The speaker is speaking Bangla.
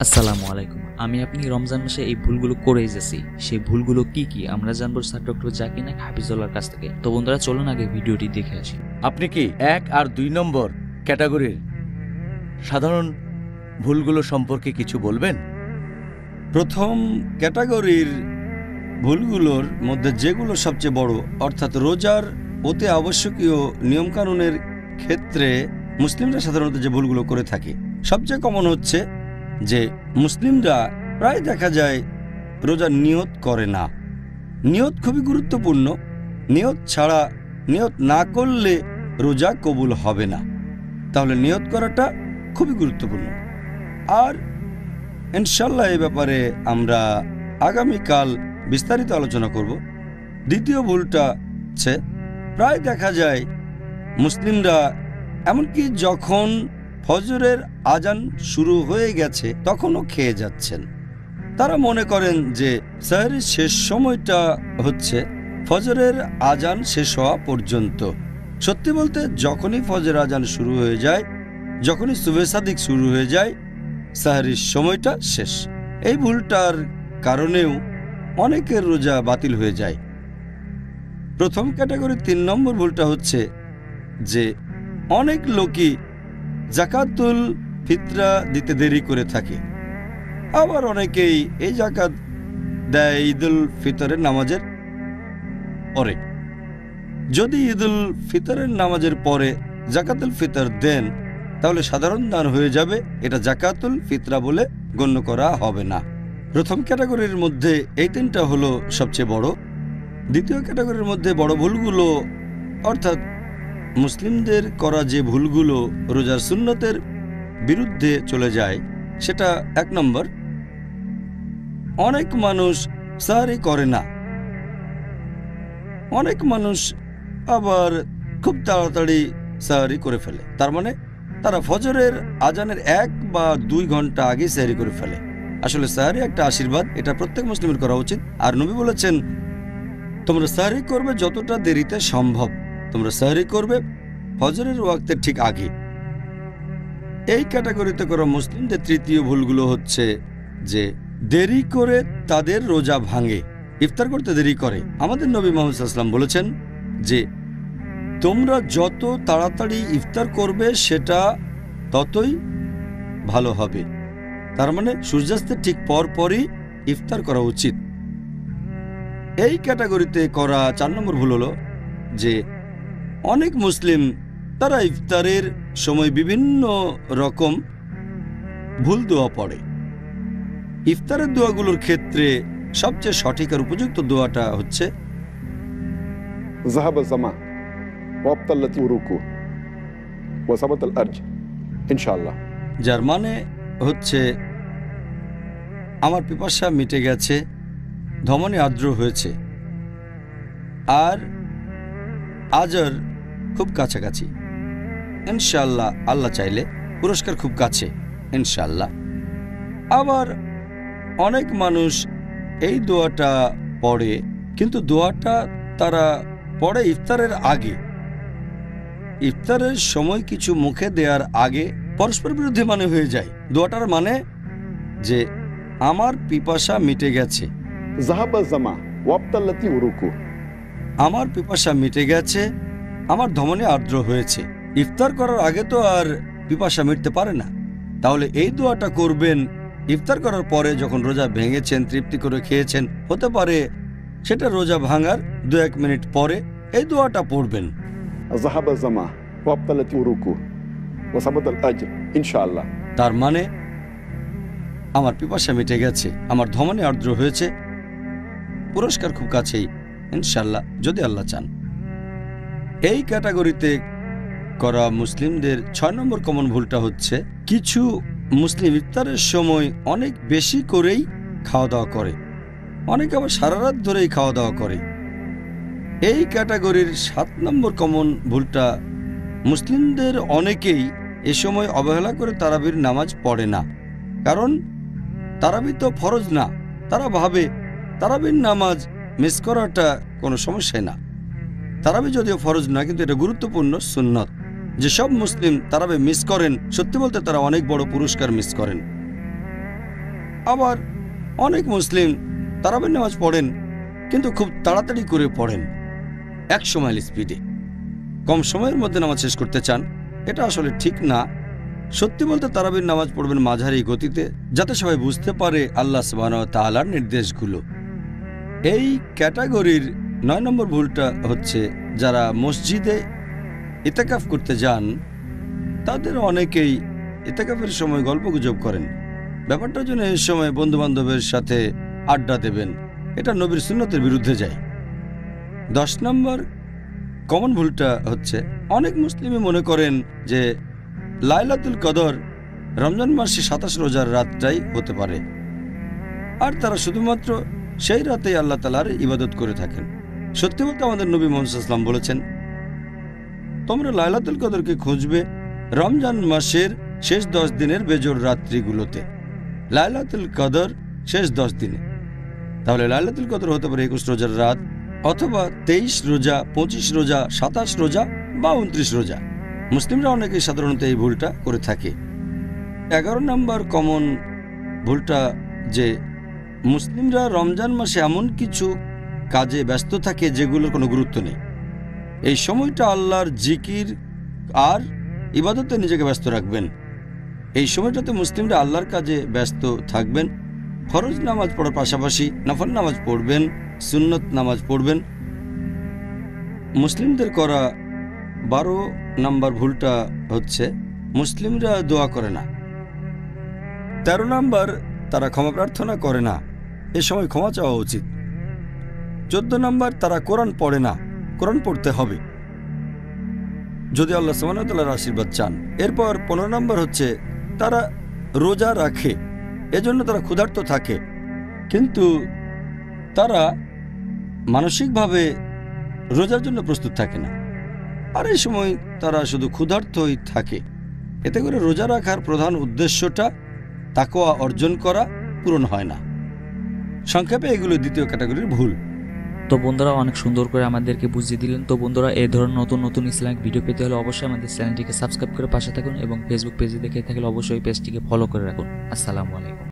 আসসালামু আলাইকুম। আমি আপনি রমজান মাসে এই ভুলগুলো করেই যাচ্ছি। সেই ভুলগুলো কি কি আমরা জানবো স্যার ডক্টর জাকির নায়েক হাফিজুল্লাহর কাছ থেকে। তো বন্ধুরা চলুন আগে ভিডিওটি দেখে আসি। আপনি কি ১ আর ২ নম্বর ক্যাটাগরির সাধারণ ভুলগুলো সম্পর্কে কিছু বলবেন? প্রথম ক্যাটাগরির ভুলগুলোর মধ্যে যেগুলো সবচেয়ে বড়, অর্থাৎ রোজার অতি আবশ্যকীয় নিয়মকানুনের ক্ষেত্রে মুসলিমরা সাধারণত যে ভুলগুলো করে থাকে, সবচেয়ে কমন হচ্ছে যে মুসলিমরা প্রায় দেখা যায় রোজার নিয়ত করে না। নিয়ত খুবই গুরুত্বপূর্ণ। নিয়ত ছাড়া, নিয়ত না করলে রোজা কবুল হবে না। তাহলে নিয়ত করাটা খুবই গুরুত্বপূর্ণ। আর ইনশাল্লাহ এই ব্যাপারে আমরা আগামীকাল বিস্তারিত আলোচনা করব। দ্বিতীয় ভুলটা হচ্ছে প্রায় দেখা যায় মুসলিমরা এমনকি যখন ফজরের আজান শুরু হয়ে গেছে তখনও খেয়ে যাচ্ছেন। তারা মনে করেন যে সেহরির শেষ সময়টা হচ্ছে ফজরের আজান শেষ হওয়া পর্যন্ত। সত্যি বলতে যখনই ফজরের আজান শুরু হয়ে যায়, যখনই সুবহে সাদিক শুরু হয়ে যায়, সেহরির সময়টা শেষ। এই ভুলটার কারণেও অনেকের রোজা বাতিল হয়ে যায়। প্রথম ক্যাটাগরি ৩ নম্বর ভুলটা হচ্ছে যে অনেক লোকই জাকাতুল ফিতরা দিতে দেরি করে থাকে। আবার অনেকেই এই জাকাত দেয় ঈদুল ফিতরের নামাজের পরে। যদি ঈদুল ফিতরের নামাজের পরে জাকাতুল ফিতর দেন তাহলে সাধারণ দান হয়ে যাবে, এটা জাকাতুল ফিতরা বলে গণ্য করা হবে না। প্রথম ক্যাটাগরির মধ্যে এই ৩টা হলো সবচেয়ে বড়। দ্বিতীয় ক্যাটাগরির মধ্যে বড় ভুলগুলো, অর্থাৎ মুসলিমদের করা যে ভুলগুলো রোজার সুন্নতের বিরুদ্ধে চলে যায়, সেটা ১ নম্বর, অনেক মানুষ সাহরি করে না। অনেক মানুষ আবার খুব তাড়াতাড়ি সাহরি করে ফেলে। তার মানে তারা ফজরের আজানের ১ বা ২ ঘন্টা আগে সাহরি করে ফেলে। আসলে সাহরি একটা আশীর্বাদ, এটা প্রত্যেক মুসলিমের করা উচিত। আর নবী বলেছেন, তোমরা সাহরি করবে যতটা দেরিতে সম্ভব। তোমরা সাহরি করবে ফজরের ওয়াক্তের ঠিক আগে। এই ক্যাটাগরিতে করা মুসলিমদের তৃতীয় ভুলগুলো হচ্ছে যে দেরি করে তাদের রোজা ভাঙে, ইফতার করতে দেরি করে। আমাদের নবী মুহাম্মদ সাল্লাল্লাহু আলাইহি ওয়াসাল্লাম বলেছেন যে তোমরা যত তাড়াতাড়ি ইফতার করবে সেটা ততই ভালো হবে। তার মানে সূর্যাস্তের ঠিক পরপরই ইফতার করা উচিত। এই ক্যাটাগরিতে করা ৪ নম্বর ভুল হলো যে অনেক মুসলিম তারা ইফতারের সময় বিভিন্ন রকম ভুল দোয়া পড়ে। ইফতারের দোয়াগুলোর ক্ষেত্রে সবচেয়ে সঠিক আর উপযুক্ত দোয়াটা হচ্ছে ذهب الظمأ وابطلت الركوع وثبت الأجر إن شاء الله, যার মানে হচ্ছে আমার পিপাসা মিটে গেছে, ধমনী আর্দ্র হয়েছে, আর আজর খুব কাছাকাছি। ইনশাআল্লাহ, আল্লাহ চাইলে পুরস্কার খুব কাছে ইনশাআল্লাহ। আবার অনেক মানুষ এই দোয়াটা পড়ে, কিন্তু দোয়াটা তারা পড়ে ইফতারের আগে। ইফতারের সময় কিছু মুখে দেওয়ার আগে পরস্পর বিরোধী মানে হয়ে যায়। দোয়াটার মানে যে আমার পিপাসা মিটে গেছে, ذهب الظمأ وابطلت الركوع, আমার পিপাসা মিটে গেছে, আমার ধমনী আর্দ্র হয়েছে। ইফতার করার আগে তো আর পিপাসা মিটতে পারে না। তাহলে এই দোয়াটা করবেন ইফতার করার পরে, যখন রোজা ভেঙেছেন, তৃপ্তি করে খেয়েছেন। হতে পারে সেটা রোজা ভাঙার ২-১ মিনিট পরে এই দোয়াটা পড়বেন। ذهب الظمأ وابطلت الركوع وثبت الأجر إن شاء الله, তার মানে আমার পিপাসা মিটে গেছে, আমার ধমনী আর্দ্র হয়েছে, পুরস্কার খুব কাছেই ইনশাল্লাহ, যদি আল্লাহ চান। এই ক্যাটাগরিতে করা মুসলিমদের ৬ নম্বর কমন ভুলটা হচ্ছে কিছু মুসলিম ইফতারের সময় অনেক বেশি করেই খাওয়া দাওয়া করে, অনেকে আবার সারা রাত ধরেই খাওয়া দাওয়া করে। এই ক্যাটাগরির ৭ নম্বর কমন ভুলটা মুসলিমদের অনেকেই এ সময় অবহেলা করে তারাবির নামাজ পড়ে না। কারণ তারাবি তো ফরজ না। তারা ভাবে তারাবির নামাজ মিস করাটা কোনো সমস্যাই না। তারাবি যদিও ফরজ না, কিন্তু এটা গুরুত্বপূর্ণ সুন্নত। যেসব মুসলিম তারাবি মিস করেন, সত্যি বলতে তারা অনেক বড় পুরস্কার মিস করেন। আবার অনেক মুসলিম তারাবির নামাজ পড়েন, কিন্তু খুব তাড়াতাড়ি করে পড়েন, 100 মাইল স্পিডে, কম সময়ের মধ্যে নামাজ শেষ করতে চান। এটা আসলে ঠিক না। সত্যি বলতে তারাবির নামাজ পড়বেন মাঝারি গতিতে, যাতে সবাই বুঝতে পারে আল্লাহ সুবহানাহু ওয়া তাআলার নির্দেশগুলো। এই ক্যাটাগরির 9 নম্বর ভুলটা হচ্ছে, যারা মসজিদে ইতিকাফ করতে যান তাদের অনেকেই ইতিকাফের সময় গল্পগুজব করেন। ব্যাপারটার জন্য এই সময় বন্ধুবান্ধবের সাথে আড্ডা দেবেন, এটা নবীর সুন্নতের বিরুদ্ধে যায়। 10 নম্বর কমন ভুলটা হচ্ছে, অনেক মুসলিমই মনে করেন যে লাইলাতুল কদর রমজান মাসে 27 রোজার রাতটাই হতে পারে, আর তারা শুধুমাত্র সেই রাতেই আল্লাহ তাআলার ইবাদত করে থাকেন। সত্যি বলতে আমাদের নবী মুহাম্মদ সাল্লাল্লাহু আলাইহি ওয়াসাল্লাম বলেছেন, তোমরা লাইলাতুল কদরকে খুঁজবে রমজান মাসের শেষ 10 দিনের বেজোড় রাত্রিগুলোতে। লাইলাতুল কদর শেষ 10 দিনে, তাহলে লাইলাতুল কদর হতে পারে 21 রোজার রাত, অথবা 23 রোজা, 25 রোজা, 27 রোজা বা 29 রোজা। মুসলিমরা অনেকেই সাধারণত এই ভুলটা করে থাকে। 11 নম্বর কমন ভুলটা যে মুসলিমরা রমজান মাসে এমন কিছু কাজে ব্যস্ত থাকে যেগুলোর কোনো গুরুত্ব নেই। এই সময়টা আল্লাহর জিকির আর ইবাদতে নিজেকে ব্যস্ত রাখবেন। এই সময়টাতে মুসলিমরা আল্লাহর কাজে ব্যস্ত থাকবেন, ফরজ নামাজ পড়ার পাশাপাশি নফল নামাজ পড়বেন, সুন্নত নামাজ পড়বেন। মুসলিমদের করা 12 নম্বর ভুলটা হচ্ছে, মুসলিমরা দোয়া করে না। 13 নম্বর, তারা ক্ষমা প্রার্থনা করে না, এ সময় ক্ষমা চাওয়া উচিত। 14 নম্বর, তারা কোরআন পড়ে না, কোরআন পড়তে হবে যদি আল্লাহ সুবহানাহু ওয়া তাআলার আশীর্বাদ চান। এরপর 15 নম্বর হচ্ছে, তারা রোজা রাখে, এজন্য তারা ক্ষুধার্ত থাকে, কিন্তু তারা মানসিকভাবে রোজার জন্য প্রস্তুত থাকে না, আর এই সময় তারা শুধু ক্ষুধার্তই থাকে। এতে করে রোজা রাখার প্রধান উদ্দেশ্যটা তাকওয়া অর্জন করা পূরণ হয় না। সংক্ষেপে এগুলো দ্বিতীয় ক্যাটাগরির ভুল। তো বন্ধুরা অনেক সুন্দর করে আমাদেরকে বুঝিয়ে দিলেন। তো বন্ধুরা এই ধরনের নতুন নতুন ইসলামিক ভিডিও পেতে হলে অবশ্যই আমাদের চ্যানেলটিকে সাবস্ক্রাইব করে পাশে থাকুন এবং ফেসবুক পেজে দেখে থাকলে অবশ্যই পেজটিকে ফলো করে রাখুন। আসসালামু আলাইকুম।